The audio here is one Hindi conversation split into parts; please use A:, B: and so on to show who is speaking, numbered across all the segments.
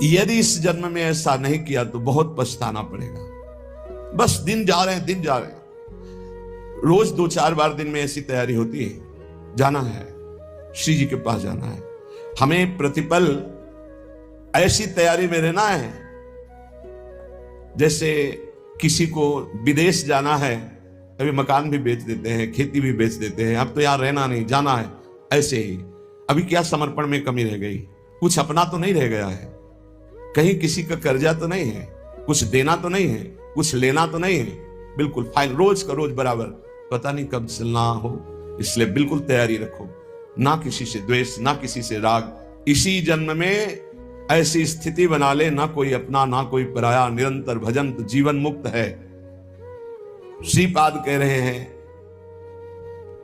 A: यदि इस जन्म में ऐसा नहीं किया तो बहुत पछताना पड़ेगा। बस दिन जा रहे हैं, दिन जा रहे हैं। रोज 2-4 बार दिन में ऐसी तैयारी होती है, जाना है, श्री जी के पास जाना है। हमें प्रतिपल ऐसी तैयारी में रहना है जैसे किसी को विदेश जाना है, कभी मकान भी बेच देते हैं, खेती भी बेच देते हैं, अब तो यहां रहना नहीं, जाना है। ऐसे ही अभी क्या समर्पण में कमी रह गई? कुछ अपना तो नहीं रह गया है, कहीं किसी का कर्जा तो नहीं है, कुछ देना तो नहीं है, कुछ लेना तो नहीं है, बिल्कुल फाइन, रोज का रोज बराबर। पता नहीं कब चलना हो, इसलिए बिल्कुल तैयारी रखो। ना किसी से द्वेष, ना किसी से राग। इसी जन्म में ऐसी स्थिति बना ले, ना कोई अपना ना कोई पराया, निरंतर भजन तो जीवन मुक्त है। श्रीपाद कह रहे हैं,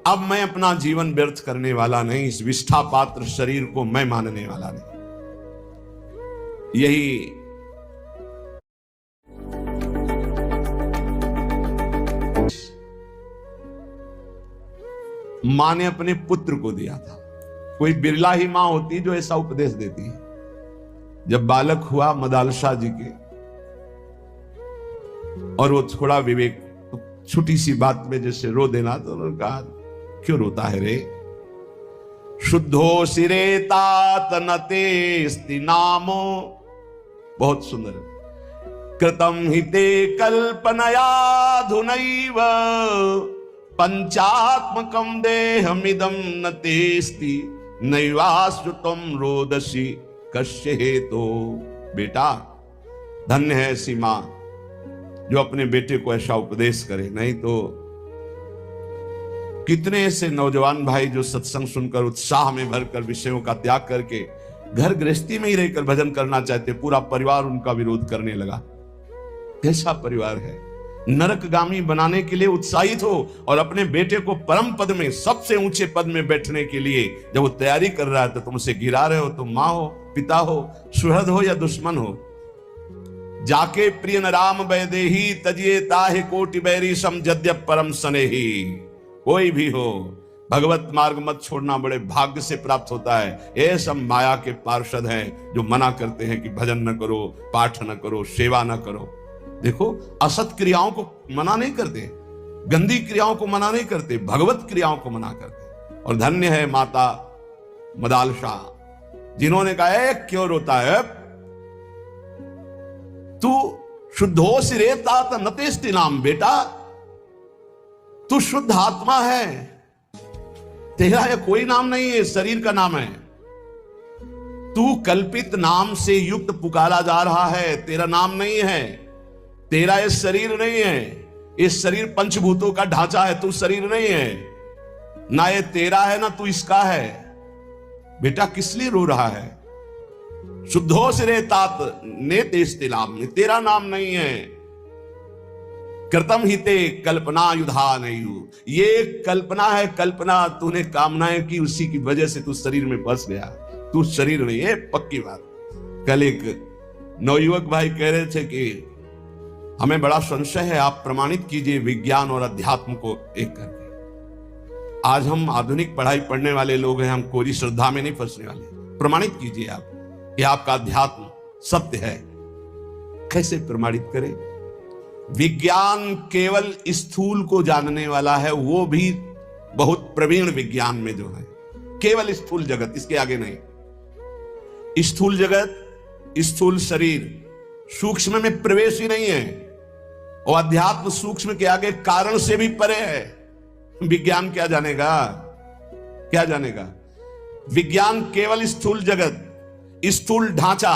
A: अब मैं अपना जीवन व्यर्थ करने वाला नहीं, इस विष्ठा पात्र शरीर को मैं मानने वाला नहीं। यही मां ने अपने पुत्र को दिया था। कोई बिरला ही मां होती जो ऐसा उपदेश देती है। जब बालक हुआ मदालशा जी के, और वो थोड़ा विवेक, तो छोटी सी बात में जैसे रो देना, तो उन्होंने कहा क्यों रोता है रे? शुद्धो सिरे तात नतेस्ति नामो, बहुत सुंदर, कृतम हिते कल्पनयाधुनैव पंचात्मकम देहमिदं न तेस्ति नैवाश्रुतम रोदसी कश्य हेतो। बेटा, धन्य है ऐसी मां जो अपने बेटे को ऐसा उपदेश करे। नहीं तो कितने ऐसे नौजवान भाई जो सत्संग सुनकर उत्साह में भरकर विषयों का त्याग करके घर गृहस्थी में ही रहकर भजन करना चाहते, पूरा परिवार उनका विरोध करने लगा। कैसा परिवार है? नरकगामी बनाने के लिए उत्साहित हो, और अपने बेटे को परम पद में, सबसे ऊंचे पद में बैठने के लिए जब वो तैयारी कर रहा है तो तुमसे गिरा रहे हो। तुम मां हो, पिता हो, सुहृद हो या दुश्मन हो। जाके प्रिय न राम वैदेही तजिए ताहे कोटि बैरी सम जद्यप परम स्नेही। कोई भी हो, भगवत मार्ग मत छोड़ना, बड़े भाग्य से प्राप्त होता है। ये सब माया के पार्षद हैं जो मना करते हैं कि भजन न करो, पाठ न करो, सेवा न करो। देखो, असत क्रियाओं को मना नहीं करते, गंदी क्रियाओं को मना नहीं करते, भगवत क्रियाओं को मना करते। और धन्य है माता मदालशा जिन्होंने कहा क्यों रोता है? तू शुद्धो सिरे तात नतेस्ति नाम। बेटा, तू शुद्ध आत्मा है, तेरा यह कोई नाम नहीं है, शरीर का नाम है। तू कल्पित नाम से युक्त पुकारा जा रहा है, तेरा नाम नहीं है, तेरा ये शरीर नहीं है। इस शरीर पंचभूतों का ढांचा है, तू शरीर नहीं है। ना ये तेरा है ना तू इसका है। बेटा, किस लिए रो रहा है? शुद्धो सिरे तात नेतेस्ति नाम, तेरा नाम नहीं है। कृतम हिते कल्पना युधा नहीं, ये कल्पना है, कल्पना तूने कामनाएं की, उसी की वजह से तू शरीर में फंस गया। तू शरीर नहीं है, पक्की बात। कल एक नवयुवक भाई कह रहे थे कि हमें बड़ा संशय है, आप प्रमाणित कीजिए विज्ञान और अध्यात्म को एक करके। आज हम आधुनिक पढ़ाई पढ़ने वाले लोग हैं, हम कोई श्रद्धा में नहीं फंसने वाले। प्रमाणित कीजिए आप कि आपका अध्यात्म सत्य है। कैसे प्रमाणित करें? विज्ञान केवल स्थूल को जानने वाला है, वो भी बहुत प्रवीण विज्ञान में जो है, केवल स्थूल जगत, इसके आगे नहीं। स्थूल जगत, स्थूल शरीर, सूक्ष्म में प्रवेश ही नहीं है। और अध्यात्म सूक्ष्म के आगे कारण से भी परे है। विज्ञान क्या जानेगा? क्या जानेगा? विज्ञान केवल स्थूल जगत, स्थूल ढांचा,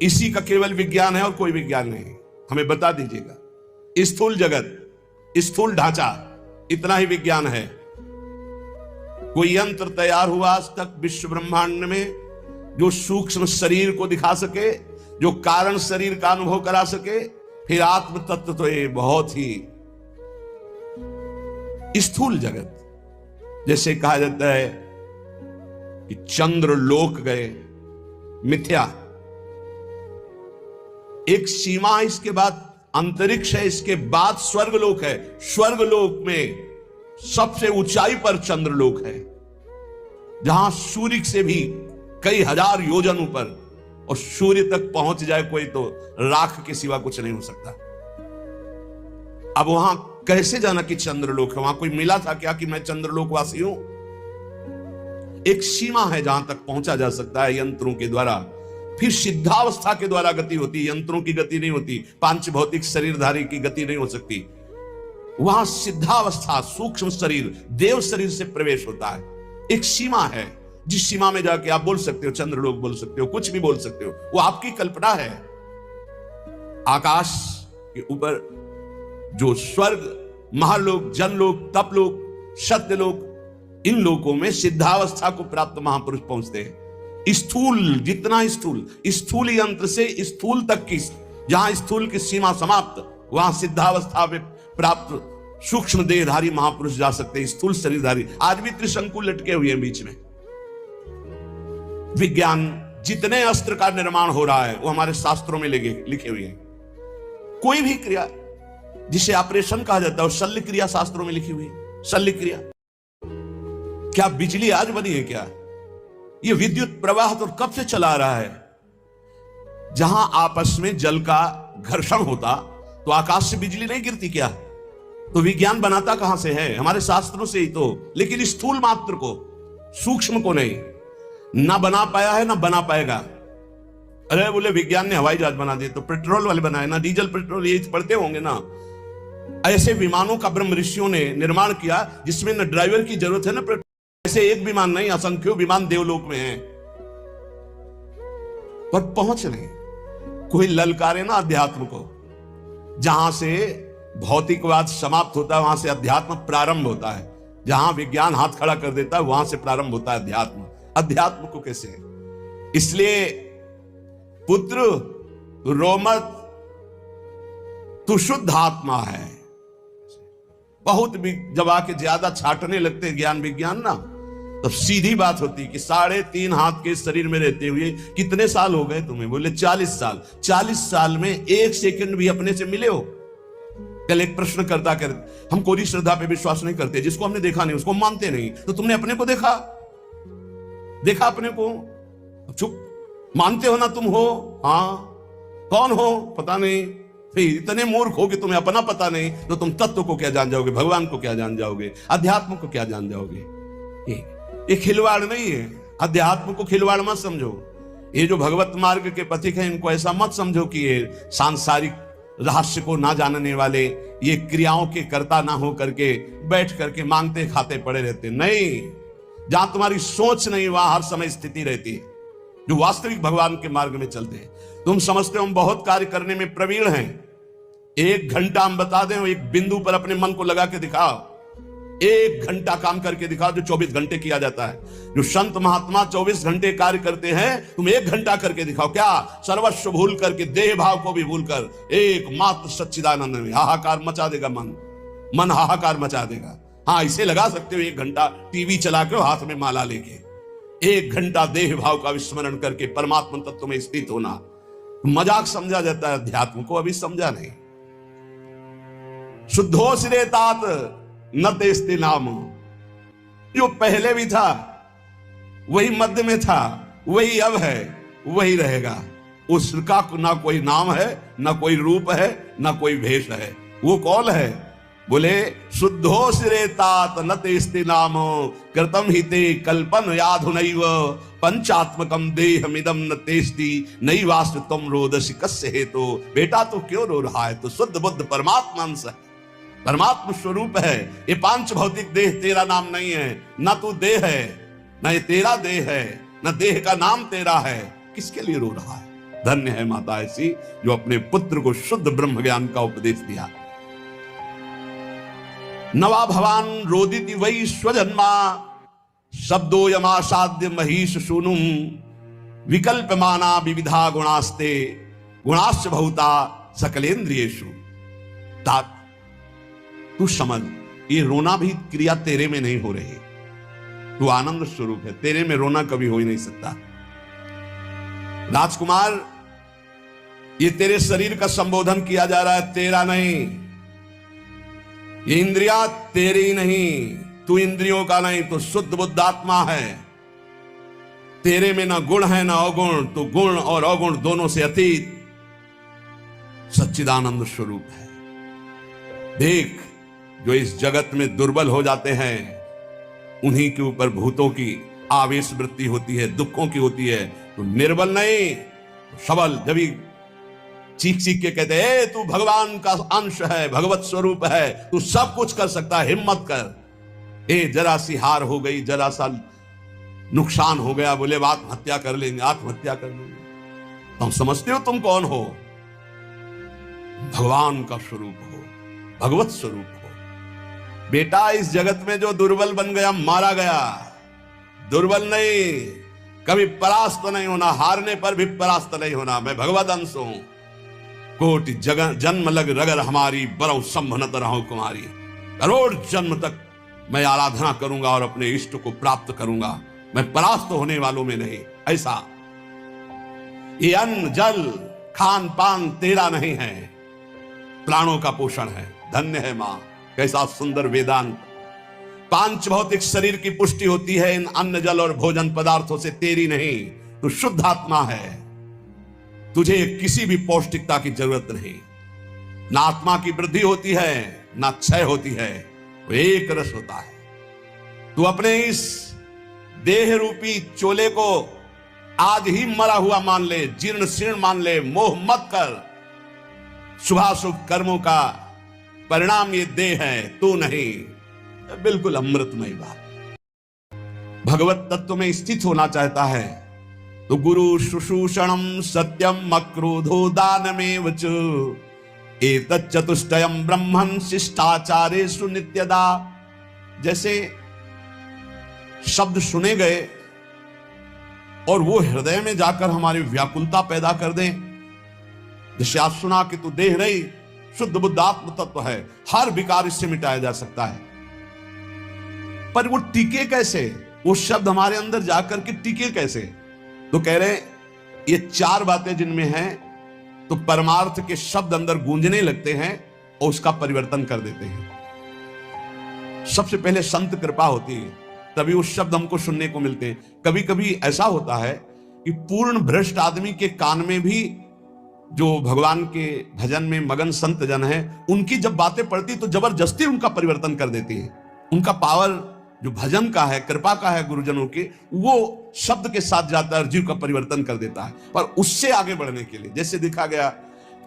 A: इसी का केवल विज्ञान है और कोई विज्ञान नहीं। हमें बता दीजिएगा। स्थूल जगत, स्थूल ढांचा, इतना ही विज्ञान है। कोई यंत्र तैयार हुआ आज तक विश्व ब्रह्मांड में जो सूक्ष्म शरीर को दिखा सके, जो कारण शरीर का अनुभव करा सके? फिर आत्म तत्व तो ये बहुत ही स्थूल जगत। जैसे कहा जाता है कि चंद्र लोक गए, मिथ्या। एक सीमा, इसके बाद अंतरिक्ष है, इसके बाद स्वर्गलोक है। स्वर्गलोक में सबसे ऊंचाई पर चंद्रलोक है, जहां सूर्य से भी कई हजार योजन ऊपर, और सूर्य तक पहुंच जाए कोई तो राख के सिवा कुछ नहीं हो सकता। अब वहां कैसे जाना कि चंद्रलोक है? वहां कोई मिला था क्या कि मैं चंद्रलोकवासी हूं? एक सीमा है जहां तक पहुंचा जा सकता है यंत्रों के द्वारा। फिर सिद्धावस्था के द्वारा गति होती है, यंत्रों की गति नहीं होती, पांच भौतिक शरीरधारी की गति नहीं हो सकती। वहां सिद्धावस्था, सूक्ष्म शरीर, देव शरीर से प्रवेश होता है। एक सीमा है जिस सीमा में जाके आप बोल सकते हो चंद्रलोक, बोल सकते हो, कुछ भी बोल सकते हो, वो आपकी कल्पना है। आकाश के ऊपर जो स्वर्ग, महालोक, जनलोक, तपलोक, सत्यलोक, इन लोकों में सिद्धावस्था को प्राप्त महापुरुष पहुंचते हैं। स्थूल, जितना स्थूल यंत्र से स्थूल तक की, जहां स्थूल की सीमा समाप्त, वहां सिद्धावस्था में प्राप्त सूक्ष्म देहधारी महापुरुष जा सकते हैं, स्थूल शरीरधारी। आज भी त्रिशंकु लटके हुए हैं बीच में। विज्ञान, जितने अस्त्र का निर्माण हो रहा है वो हमारे शास्त्रों में लिखे हुए हैं। कोई भी क्रिया जिसे ऑपरेशन कहा जाता है वो शल्य क्रिया शास्त्रों में लिखी हुई है। शल्य क्रिया, क्या बिजली आज बनी है क्या? ये विद्युत प्रवाह तो कब से चला रहा है? जहां आपस में जल का घर्षण होता तो आकाश से बिजली नहीं गिरती क्या? तो विज्ञान बनाता कहां से है? हमारे शास्त्रों से ही तो। लेकिन स्थूल मात्र को, सूक्ष्म को नहीं, ना बना पाया है ना बना पाएगा। अरे बोले विज्ञान ने हवाई जहाज बना दिए, तो पेट्रोल वाले बनाए ना, डीजल पेट्रोल, ये पढ़ते होंगे ना। ऐसे विमानों का ब्रह्म ऋषियों ने निर्माण किया जिसमें न ड्राइवर की जरूरत है ना पेट्रोल। ऐसे एक विमान नहीं, असंख्यों विमान देवलोक में हैं, पर पहुंच नहीं। कोई ललकारे ना अध्यात्म को। जहां से भौतिकवाद समाप्त होता है वहां से अध्यात्म प्रारंभ होता है। जहां विज्ञान हाथ खड़ा कर देता है वहां से प्रारंभ होता है अध्यात्म। अध्यात्म को कैसे? इसलिए पुत्र रो मत, तू शुद्ध आत्मा है। बहुत भी जब आके ज्यादा छाटने लगते ज्ञान विज्ञान ना, तब सीधी बात होती कि 3.5 हाथ के शरीर में रहते हुए कितने साल हो गए तुम्हें? बोले 40 साल। 40 साल में 1 सेकंड भी अपने से मिले हो? कल एक प्रश्न करता कर, हम कोई श्रद्धा पे विश्वास नहीं करते, जिसको हमने देखा नहीं उसको मानते नहीं। तो तुमने अपने को देखा अपने को? चुप, मानते हो ना तुम हो? हाँ, कौन हो पता नहीं। फिर इतने मूर्ख हो कि तुम्हें अपना पता नहीं, तो तुम तत्व को क्या जान जाओगे? भगवान को क्या जान जाओगे? अध्यात्म को क्या जान जाओगे? ये खिलवाड़ नहीं है। अध्यात्म को खिलवाड़ मत समझो। ये जो भगवत मार्ग के पथिक हैं इनको ऐसा मत समझो कि ये सांसारिक रहस्य को ना जानने वाले, ये क्रियाओं के कर्ता ना हो करके बैठ करके मांगते खाते पड़े रहते। नहीं, जहां तुम्हारी सोच नहीं वहां हर समय स्थिति रहती है। जो वास्तविक भगवान के मार्ग में चलते हैं, तुम समझते हो हम बहुत कार्य करने में प्रवीण हैं। 1 घंटा हम बता दें, एक बिंदु पर अपने मन को लगा के दिखाओ। 1 घंटा काम करके दिखाओ जो 24 घंटे किया जाता है। जो संत महात्मा 24 घंटे कार्य करते हैं, तुम 1 घंटा करके दिखाओ। क्या? सर्वस्व भूल करके, देह भाव को भी भूल कर, एकमात्र सच्चिदानंद में हाहाकार मचा देगा। मन हाहाकार मचा देगा। हाँ, इसे लगा सकते हो 1 घंटा टीवी चला के हाथ में माला लेके। 1 घंटा देह भाव का विस्मरण करके परमात्मा तत्व में स्थित होना मजाक समझा जाता है, अध्यात्म को अभी समझा नहीं। शुद्धोस रे तात न तेस्ते नाम। जो पहले भी था वही मध्य में था, वही अब है, वही रहेगा। उसका ना कोई नाम है, ना कोई रूप है, ना कोई भेष है। वो कौन है? बोले शुद्धोस रे तात न तेस्ते नाम कृतम हिते कल्पन याधुनैव पंचात्मकम देहमिदम न तेस्ति नैवास्ति त्वं रोदसी कस्य हेतु। बेटा तो क्यों रो रहा है? तो शुद्ध बुद्ध परमात्मा अंश है, परमात्मा स्वरूप है। ये 5 भौतिक देह तेरा नाम नहीं है। ना तू देह है, ना ये तेरा देह है, ना देह का नाम तेरा है। किसके लिए रो रहा है? धन्य है माता ऐसी जो अपने पुत्र को शुद्ध ब्रह्म ज्ञान का उपदेश दिया। नवा भवान रोदिति वै स्वजन्मा शब्दो यमासाद्य महिष सूनुम विकल्पमाना विविधा गुणास्ते गुणाश्च बहुता सकलेन्द्रियेषु। तात, तू समझ, ये रोना भी क्रिया तेरे में नहीं हो रही। तू आनंद स्वरूप है, तेरे में रोना कभी हो ही नहीं सकता। राजकुमार, ये तेरे शरीर का संबोधन किया जा रहा है, तेरा नहीं। ये इंद्रिया तेरी नहीं, तू इंद्रियों का नहीं, तो शुद्ध बुद्ध आत्मा है। तेरे में ना गुण है ना अवगुण, तो गुण और अवगुण दोनों से अतीत सच्चिदानंद स्वरूप है। देख, जो इस जगत में दुर्बल हो जाते हैं उन्हीं के ऊपर भूतों की आवेश वृत्ति होती है, दुखों की होती है। तो निर्बल नहीं, सबल। जब चीख चीख के कहते हैं तू भगवान का अंश है, भगवत स्वरूप है, तू सब कुछ कर सकता है, हिम्मत कर। जरा सी हार हो गई, जरा सा नुकसान हो गया, बोले आत्महत्या कर लेंगे, आत्महत्या कर लेंगे। तुम समझते हो तुम कौन हो? भगवान का स्वरूप हो, भगवत स्वरूप हो। बेटा, इस जगत में जो दुर्बल बन गया मारा गया, दुर्बल नहीं, कभी परास्त नहीं होना, हारने पर भी परास्त नहीं होना। मैं भगवत अंश हूं। कोटि जन्म लग रगर हमारी, बरौ संभनत रहो कुमारी। करोड़ जन्म तक मैं आराधना करूंगा और अपने इष्ट को प्राप्त करूंगा, मैं परास्त होने वालों में नहीं। ऐसा ये अन्न जल खान पान तेरा नहीं है, प्राणों का पोषण है। धन्य है मां, कैसा सुंदर वेदांत। पांच भौतिक शरीर की पुष्टि होती है इन अन्न जल और भोजन पदार्थों से, तेरी नहीं। तू शुद्ध आत्मा है, तुझे किसी भी पौष्टिकता की जरूरत नहीं। ना आत्मा की वृद्धि होती है ना क्षय होती है, वो एक रस होता है। तू अपने इस देह रूपी चोले को आज ही मरा हुआ मान ले, जीर्ण शीर्ण मान ले, मोह मत कर। शुभाशुभ कर्मों का परिणाम ये देह है, तू नहीं। बिल्कुल अमृतमय बात। भगवत तत्व में स्थित होना चाहता है तो गुरु शुश्रूषणम सत्यम अक्रोधो दानमेव च एतत् चतुष्टयम ब्रह्मन् शिष्टाचारेषु नित्यदा। जैसे शब्द सुने गए और वो हृदय में जाकर हमारी व्याकुलता पैदा कर दें। जैसे आज सुना कि तू देह नहीं, शुद्ध बुद्ध आत्म तत्व है, हर विकार इससे मिटाया जा सकता है। पर वो टिके कैसे? वो शब्द हमारे अंदर जाकर के टिके कैसे? तो कह रहे ये चार बातें जिनमें हैं, तो परमार्थ के शब्द अंदर गूंजने लगते हैं और उसका परिवर्तन कर देते हैं। सबसे पहले संत कृपा होती है, तभी वो शब्द हमको सुनने को मिलते हैं। कभी कभी ऐसा होता है कि पूर्ण भ्रष्ट आदमी के कान में भी जो भगवान के भजन में मगन संत जन है, उनकी जब बातें पड़ती तो जबरदस्ती उनका परिवर्तन कर देती है। उनका पावर जो भजन का है, कृपा का है गुरुजनों के, वो शब्द के साथ जाता है, जीव का परिवर्तन कर देता है। पर उससे आगे बढ़ने के लिए, जैसे देखा गया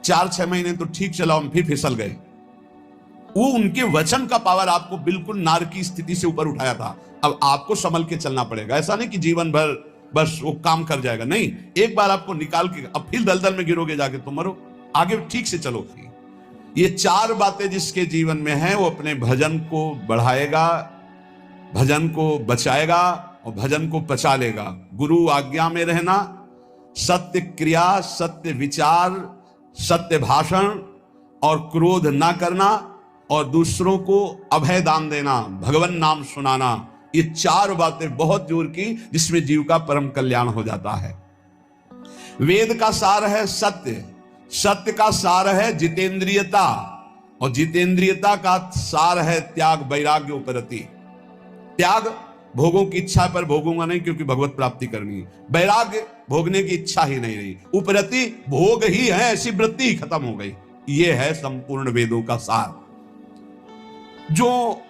A: 4-6 महीने तो ठीक चला, हम फिर फिसल गए। वो उनके वचन का पावर आपको बिल्कुल नार की स्थिति से ऊपर उठाया था। अब आपको संभल के चलना पड़ेगा। ऐसा नहीं कि जीवन भर बस वो काम कर जाएगा, नहीं। एक बार आपको निकाल के अब फिर दलदल में गिरोगे जाके तो मरो। आगे ठीक से चलो। ये चार बातें जिसके जीवन में है, वो अपने भजन को बढ़ाएगा, भजन को बचाएगा और भजन को पचा लेगा। गुरु आज्ञा में रहना, सत्य क्रिया, सत्य विचार, सत्य भाषण और क्रोध ना करना, और दूसरों को अभय दान देना, भगवान नाम सुनाना। ये चार बातें बहुत जोर की, जिसमें जीव का परम कल्याण हो जाता है। वेद का सार है सत्य, सत्य का सार है जितेंद्रियता, और जितेंद्रियता का सार है त्याग, वैराग्य, उपरति। त्याग, भोगों की इच्छा पर भोगूंगा नहीं क्योंकि भगवत प्राप्ति करनी है। वैराग्य, भोगने की इच्छा ही नहीं रही। उपरति, भोग ही है, ऐसी वृत्ति ही खत्म हो गई। ये है संपूर्ण वेदों का सार। जो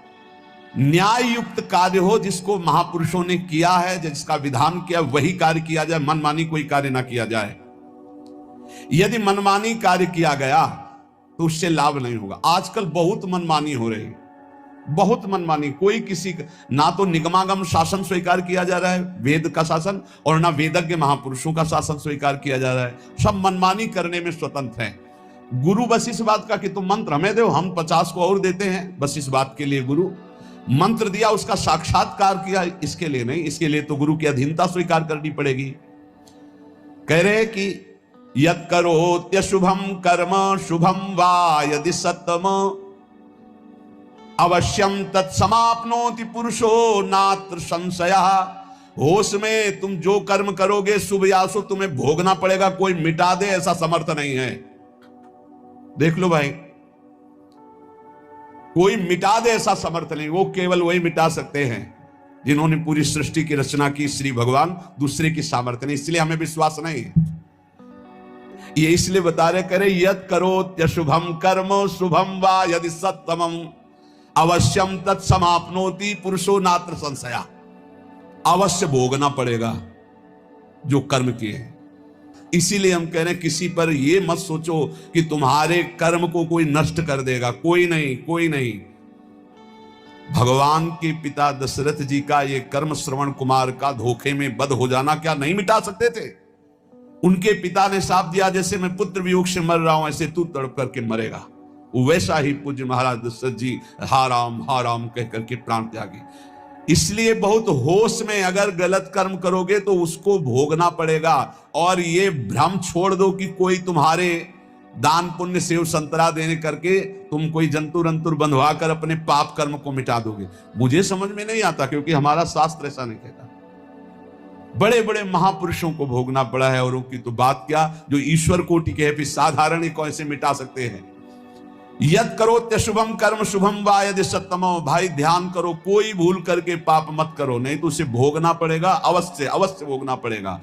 A: न्याय युक्त कार्य हो, जिसको महापुरुषों ने किया है, जिसका विधान किया, वही कार्य किया जाए, मनमानी कोई कार्य ना किया जाए। यदि मनमानी कार्य किया गया तो उससे लाभ नहीं होगा। आजकल बहुत मनमानी हो रही है, बहुत मनमानी। कोई किसी ना तो निगमागम शासन स्वीकार किया जा रहा है, वेद का शासन, और ना वेदज्ञ महापुरुषों का शासन स्वीकार किया जा रहा है। सब मनमानी करने में स्वतंत्र हैं। गुरु बस इस बात का कि तुम मंत्र हमें दो, हम 50 को और देते हैं, बस इस बात के लिए गुरु मंत्र दिया, उसका साक्षात्कार किया, इसके लिए नहीं। इसके लिए तो गुरु की अधीनता स्वीकार करनी पड़ेगी। कह रहे कि यत् करोत्य शुभम कर्म शुभम वा यदि सत्तम अवश्यम तत्समाप्नोति पुरुषो नात्र संशयः। होश में तुम जो कर्म करोगे, शुभ या अशुभ, तुम्हें भोगना पड़ेगा, कोई मिटा दे ऐसा समर्थ नहीं है। देख लो भाई, कोई मिटा दे ऐसा समर्थ नहीं, वो केवल वही मिटा सकते हैं जिन्होंने पूरी सृष्टि की रचना की, श्री भगवान, दूसरे की सामर्थ्य नहीं, इसलिए हमें विश्वास नहीं है। ये इसलिए बता रहे, करे यद करो शुभम कर्म शुभम वा यदि सत्तमम अवश्यम तत्समाप्नोति पुरुषो नात्र संशया। अवश्य भोगना पड़ेगा जो कर्म किए हैं। इसीलिए हम कह रहे हैं, किसी पर ये मत सोचो कि तुम्हारे कर्म को कोई नष्ट कर देगा, कोई नहीं, कोई नहीं। भगवान के पिता दशरथ जी का ये कर्म श्रवण कुमार का धोखे में बद हो जाना क्या नहीं मिटा सकते थे? उनके पिता ने साफ दिया, जैसे मैं पुत्र वियोग से मर रहा हूं ऐसे तू तड़प करके मरेगा। वैसा ही पूज्य महाराज दशरथ जी हा राम कह करके प्राण त्यागी। इसलिए बहुत होश में अगर गलत कर्म करोगे तो उसको भोगना पड़ेगा। और ये भ्रम छोड़ दो कि कोई तुम्हारे दान पुण्य सेव संतरा देने करके तुम कोई जंतुर अंतुर बंधवा कर अपने पाप कर्म को मिटा दोगे। मुझे समझ में नहीं आता, क्योंकि हमारा शास्त्र ऐसा नहीं कहता। बड़े बड़े महापुरुषों को भोगना पड़ा है, और उनकी तो बात क्या, जो ईश्वर कोटि के है, फिर साधारण ही कैसे मिटा सकते हैं। यद करो शुभम कर्म शुभम वा यदि सत्तमो। भाई ध्यान करो, कोई भूल करके पाप मत करो, नहीं तो उसे भोगना पड़ेगा, अवश्य अवश्य भोगना पड़ेगा।